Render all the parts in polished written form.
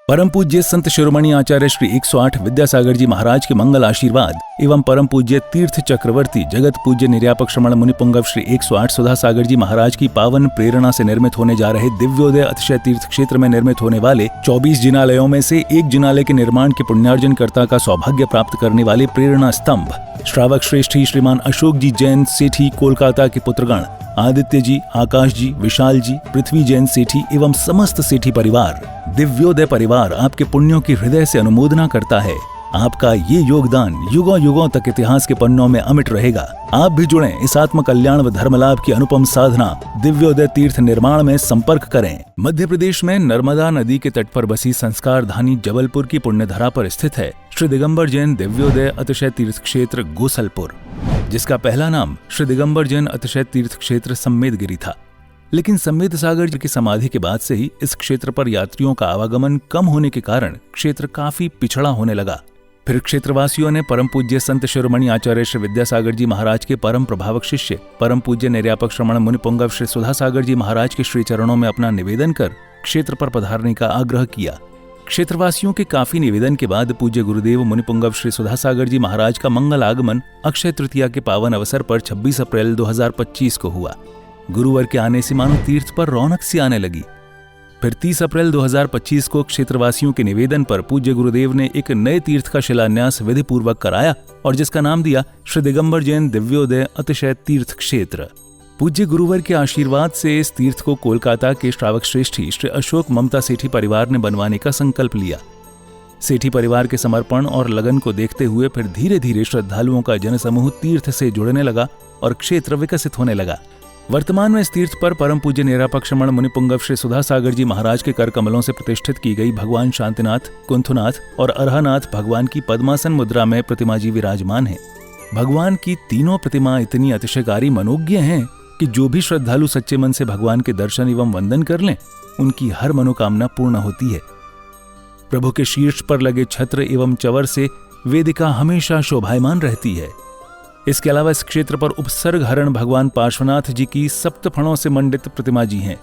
परम पूज्य संत शिरोमणि आचार्य श्री 108 विद्यासागर जी महाराज के मंगल आशीर्वाद एवं परम पूज्य तीर्थ चक्रवर्ती जगत पूज्य निर्यापक श्रमण मुनिपुंगव श्री 108 सुधा सागर जी महाराज की पावन प्रेरणा से निर्मित होने जा रहे दिव्योदय अतिशय तीर्थ क्षेत्र में निर्मित होने वाले 24 जिनालयों में से एक जिनालय के निर्माण के पुण्यार्जन कर्ता का सौभाग्य प्राप्त करने वाले प्रेरणा स्तंभ श्रावक श्रेष्ठी श्रीमान अशोक जी जैन सेठी कोलकाता के पुत्रगण आदित्य जी, आकाश जी, विशाल जी, पृथ्वी जैन सेठी एवं समस्त सेठी परिवार, दिव्योदय परिवार आपके पुण्यों की हृदय से अनुमोदना करता है। आपका ये योगदान युगों युगों तक इतिहास के पन्नों में अमिट रहेगा। आप भी जुड़ें इस आत्म कल्याण व धर्म लाभ की अनुपम साधना दिव्योदय तीर्थ निर्माण में संपर्क करें। मध्य प्रदेश में नर्मदा नदी के तट पर बसी संस्कार धानी जबलपुर की पुण्यधरा पर स्थित है श्री दिगंबर जैन दिव्योदय अतिशय तीर्थ क्षेत्र गोसलपुर, जिसका पहला नाम श्री दिगंबर जैन अतिशय तीर्थ क्षेत्र सम्मेदगिरी था। लेकिन सम्मेद सागर जी की समाधि के बाद से ही इस क्षेत्र पर यात्रियों का आवागमन कम होने के कारण क्षेत्र काफी पिछड़ा होने लगा। फिर क्षेत्रवासियों ने परम पूज्य संत शिरोमणि आचार्य श्री विद्यासागर जी महाराज के परम प्रभावक शिष्य परम पूज्य निर्यापक श्रमण मुनिपुंगव श्री सुधा सागर जी महाराज के श्री चरणों में अपना निवेदन कर क्षेत्र पर पधारने का आग्रह किया। क्षेत्रवासियों के काफी निवेदन के बाद पूज्य गुरुदेव मुनिपुंगव श्री सुधा सागर जी महाराज का मंगल आगमन अक्षय तृतीया के पावन अवसर पर 26 अप्रैल 2025 को हुआ। गुरुवार के आने से मानो तीर्थ पर रौनक सी आने लगी। फिर 30 अप्रैल 2025 को क्षेत्रवासियों के निवेदन पर पूज्य गुरुदेव ने एक नए तीर्थ का शिलान्यास विधि पूर्वक कराया और जिसका नाम दिया श्री दिगंबर जैन दिव्योदय अतिशय तीर्थ क्षेत्र। पूज्य गुरुवर के आशीर्वाद से इस तीर्थ को कोलकाता के श्रावक श्रेष्ठी श्री अशोक ममता सेठी परिवार ने बनवाने का संकल्प लिया। सेठी परिवार के समर्पण और लगन को देखते हुए फिर धीरे धीरे श्रद्धालुओं का जनसमूह तीर्थ से जुड़ने लगा और क्षेत्र विकसित होने लगा। वर्तमान में इस तीर्थ पर परम पूज्य निर्यापक श्रमण मुनिपुंगव श्री सुधा सागर जी महाराज के कर कमलों से प्रतिष्ठित की गई भगवान शांतिनाथ, कुंथुनाथ और अरहनाथ भगवान की पद्मासन मुद्रा में प्रतिमा जी विराजमान है। भगवान की तीनों प्रतिमा इतनी अतिशयकारी मनोज्ञ हैं कि जो भी श्रद्धालु सच्चे मन से भगवान के दर्शन एवं वंदन कर लें, उनकी हर मनोकामना पूर्ण होती है। प्रभु के शीर्ष पर लगे छत्र एवं चवर से वेदिका हमेशा शोभायमान रहती है। इसके अलावा इस क्षेत्र पर उपसर्ग हरण भगवान पार्श्वनाथ जी की सप्तफणों से मंडित प्रतिमा जी हैं।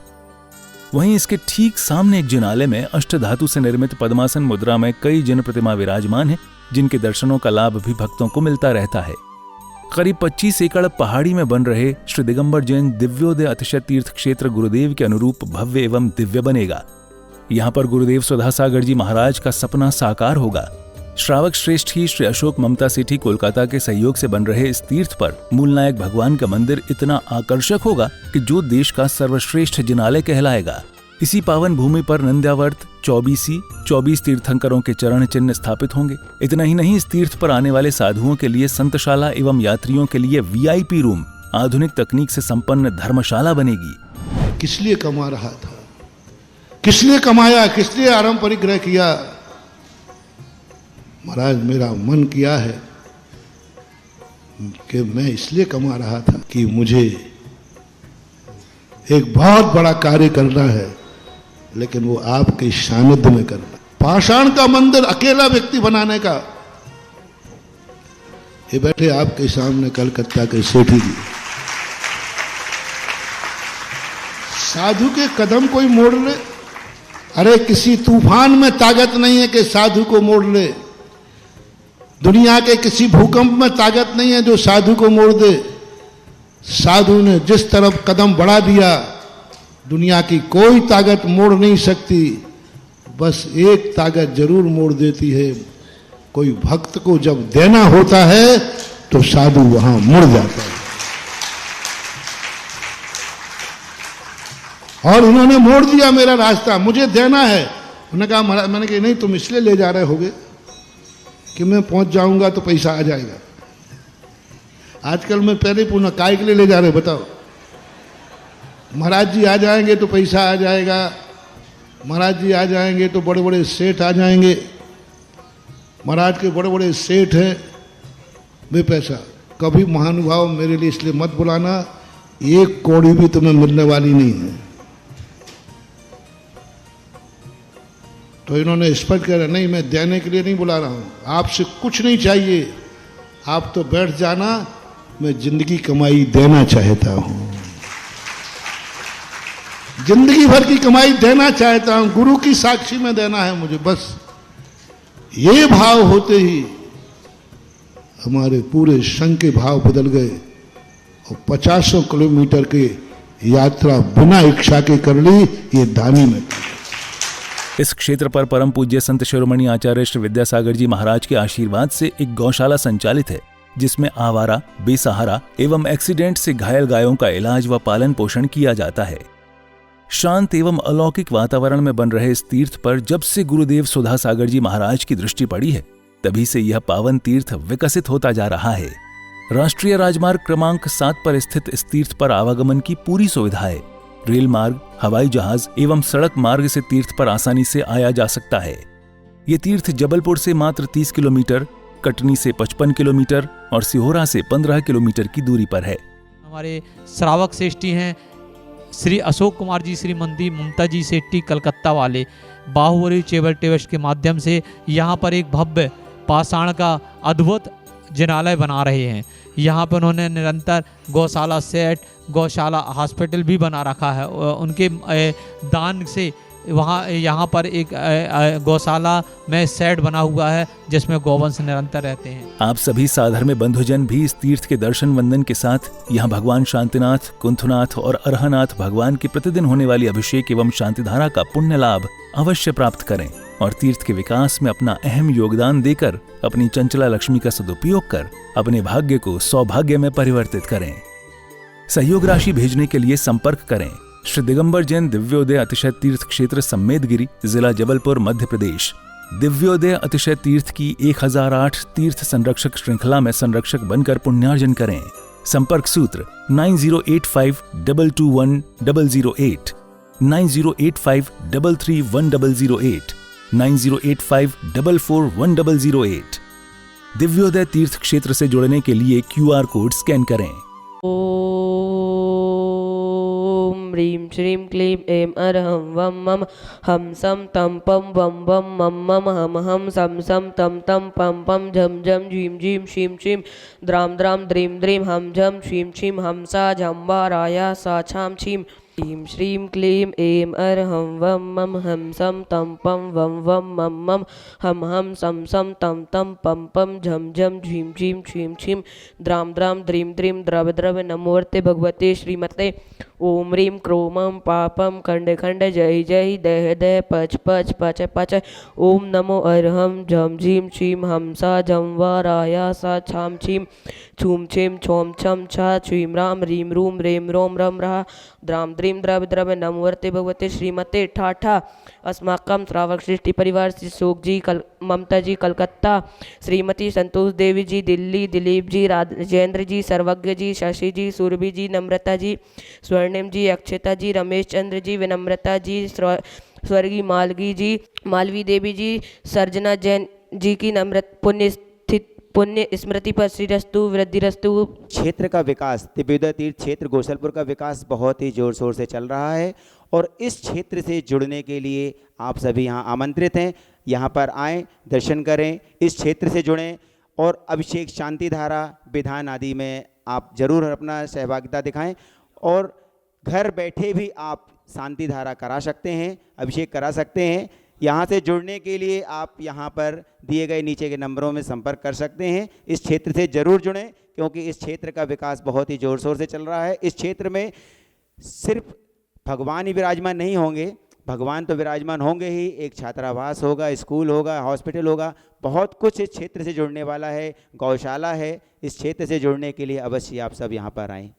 वहीं इसके ठीक सामने एक जिनालय में अष्टधातु से निर्मित पद्मासन मुद्रा में कई जिन प्रतिमा विराजमान हैं, जिनके दर्शनों का लाभ भी भक्तों को मिलता रहता है। करीब 25 एकड़ पहाड़ी में बन रहे श्री दिगंबर जैन दिव्योदय अतिशय तीर्थ क्षेत्र गुरुदेव के अनुरूप भव्य एवं दिव्य बनेगा। यहाँ पर गुरुदेव सुधा सागर जी महाराज का सपना साकार होगा। श्रावक श्रेष्ठी श्री अशोक ममता सेठी कोलकाता के सहयोग से बन रहे इस तीर्थ पर मूलनायक भगवान का मंदिर इतना आकर्षक होगा कि जो देश का सर्वश्रेष्ठ जिनालय कहलाएगा। इसी पावन भूमि पर नंद्यावर्त 24 तीर्थंकरों के चरण चिन्ह स्थापित होंगे। इतना ही नहीं, इस तीर्थ पर आने वाले साधुओं के लिए संतशाला एवं यात्रियों के लिए VIP रूम, आधुनिक तकनीक से संपन्न धर्मशाला बनेगी। किस लिए कमा रहा था, किस लिए कमाया, किस लिए आराम परिग्रह किया? महाराज मेरा मन किया है कि मैं इसलिए कमा रहा था कि मुझे एक बहुत बड़ा कार्य करना है, लेकिन वो आपके सानिध्य में करना। पाषाण का मंदिर अकेला व्यक्ति बनाने का। ये बैठे आपके सामने कलकत्ता के सेठी जी, साधु के कदम कोई मोड़ ले। अरे किसी तूफान में ताकत नहीं है कि साधु को मोड़ ले। दुनिया के किसी भूकंप में ताकत नहीं है जो साधु को मोड़ दे। साधु ने जिस तरफ कदम बढ़ा दिया, दुनिया की कोई ताकत मोड़ नहीं सकती। बस एक ताकत जरूर मोड़ देती है, कोई भक्त को जब देना होता है तो साधु वहां मुड़ जाता है। और उन्होंने मोड़ दिया मेरा रास्ता, मुझे देना है। उन्होंने कहा महाराज, मैंने कहा नहीं, तुम इसलिए ले जा रहे होगे कि मैं पहुंच जाऊंगा तो पैसा आ जाएगा। आजकल मैं पहले पूछना काय के लिए ले जा रहे बताओ? महाराज जी आ जाएंगे तो पैसा आ जाएगा, महाराज जी आ जाएंगे तो बड़े बड़े सेठ आ जाएंगे, महाराज के बड़े बड़े सेठ हैं, वे पैसा। कभी महानुभाव मेरे लिए इसलिए मत बुलाना, एक कौड़ी भी तुम्हें मिलने वाली नहीं है। तो इन्होंने स्पष्ट कहा नहीं, मैं देने के लिए नहीं बुला रहा हूं, आपसे कुछ नहीं चाहिए, आप तो बैठ जाना, मैं जिंदगी कमाई देना चाहता हूं। जिंदगी भर की कमाई देना चाहता हूं, गुरु की साक्षी में देना है मुझे, बस ये भाव होते ही हमारे पूरे संघ के भाव बदल गए और 50 किलोमीटर की यात्रा बिना इच्छा के कर ली, ये दानी में। इस क्षेत्र पर परम पूज्य संत शिरोमणि आचार्य श्री विद्यासागर जी महाराज के आशीर्वाद से एक गौशाला संचालित है, जिसमें आवारा, बेसहारा एवं एक्सीडेंट से घायल गायों का इलाज व पालन पोषण किया जाता है। शांत एवं अलौकिक वातावरण में बन रहे इस तीर्थ पर जब से गुरुदेव सुधा सागर जी महाराज की दृष्टि पड़ी है, तभी से यह पावन तीर्थ विकसित होता जा रहा है। राष्ट्रीय राजमार्ग क्रमांक 7 पर स्थित इस तीर्थ पर आवागमन की पूरी सुविधा है। रेल मार्ग, हवाई जहाज एवं सड़क मार्ग से तीर्थ पर आसानी से आया जा सकता है। ये तीर्थ जबलपुर से मात्र 30 किलोमीटर, कटनी से 55 किलोमीटर और सिहोरा से 15 किलोमीटर की दूरी पर है। हमारे श्रावक श्रेष्ठी हैं श्री अशोक कुमार जी, श्रीमती ममता जी सेट्टी कलकत्ता वाले, बाहुबली चेबल टेवश के माध्यम से यहाँ पर एक भव्य पाषाण का अद्भुत जिनालय बना रहे हैं। यहाँ पर उन्होंने निरंतर गौशाला सेट, गौशाला हॉस्पिटल भी बना रखा है। उनके दान से वहाँ यहाँ पर एक गौशाला में सेट बना हुआ है जिसमें गौवंश निरंतर रहते हैं। आप सभी साधर्म्य बंधुजन भी इस तीर्थ के दर्शन वंदन के साथ यहाँ भगवान शांतिनाथ, कुंथनाथ और अरहनाथ भगवान की प्रतिदिन होने वाली अभिषेक एवं शांतिधारा का पुण्य लाभ अवश्य प्राप्त करें और तीर्थ के विकास में अपना अहम योगदान देकर अपनी चंचला लक्ष्मी का सदुपयोग कर अपने भाग्य को सौभाग्य में परिवर्तित करें। सहयोग राशि भेजने के लिए संपर्क करें श्री दिगंबर जैन दिव्योदय अतिशय तीर्थ क्षेत्र सम्मेदगिरी, जिला जबलपुर, मध्य प्रदेश। दिव्योदय अतिशय तीर्थ की 1008 तीर्थ संरक्षक श्रृंखला में संरक्षक बनकर पुण्यार्जन करें। संपर्क सूत्र 9085221008, 9085331008, 9085441008। दिव्योदय तीर्थ क्षेत्र से जुड़ने के लिए QR कोड स्कैन करें। ओम ह्रीं श्रीं क्लीं ऐं अरहं वं मम हम सम तम पम वम वम मम मम हम हम सम सम तम तम पम पम झम झम झीं झीं शीं शीं द्राम द्राम द्रीं द्रीं हम झम शीं शीं हम सा झम वाराया सा छाम छीं ह्रीं श्रीं क्लीं ऐं अरहं वं मम हम सम तम पम वम वम मम मम हम सम सम तम तम पम पम झम झम झीं झीं शीं शीं द्राम द्राम द्रीं द्रीं द्रव द्रव नमोर्ते भगवते श्रीमते ओम ह्रीं क्रोमं पापम खंड खंड जय जय दह दह पच पच पच पच ओम नमो अरहं झम झीं शीं हमसा झम वाराया सा छाम छीं छूम छीम छोम छम छा छीं राम ह्रीं रूम रेम रोम रम रहा द्राम द्रीं द्रव द्रव नमोर्ते भगवते श्रीमते ठाठा अस्माकं श्रावक सृष्टि परिवार श्री शोक जी ममता जी कलकत्ता, श्रीमती संतोष देवी जी दिल्ली, दिलीप जी, राजेंद्र जी, सर्वज्ञ जी, शशि जी, सुरभि जी, नम्रता जी, स्वर्णिम जी, अक्षता जी, रमेश चंद्र जी, विनम्रता जी, स्वर्गीय मालगी जी, मालवी देवी जी, सर्जना जैन जी की नम्रत पुण्य स्मृति पर श्रीरस्तु वृद्धिरस्तु। क्षेत्र का विकास, दिव्योदय तीर्थ क्षेत्र गोसलपुर का विकास बहुत ही जोर शोर से चल रहा है और इस क्षेत्र से जुड़ने के लिए आप सभी यहाँ आमंत्रित हैं। यहाँ पर आएँ, दर्शन करें, इस क्षेत्र से जुड़ें और अभिषेक, शांति धारा, विधान आदि में आप जरूर अपना सहभागिता दिखाएं और घर बैठे भी आप शांति धारा करा सकते हैं, अभिषेक करा सकते हैं। यहाँ से जुड़ने के लिए आप यहाँ पर दिए गए नीचे के नंबरों में संपर्क कर सकते हैं। इस क्षेत्र से जरूर जुड़ें क्योंकि इस क्षेत्र का विकास बहुत ही ज़ोर शोर से चल रहा है। इस क्षेत्र में सिर्फ भगवान ही विराजमान नहीं होंगे, भगवान तो विराजमान होंगे ही, एक छात्रावास होगा, स्कूल होगा, हॉस्पिटल होगा, बहुत कुछ इस क्षेत्र से जुड़ने वाला है, गौशाला है। इस क्षेत्र से जुड़ने के लिए अवश्य आप सब यहाँ पर आएँ।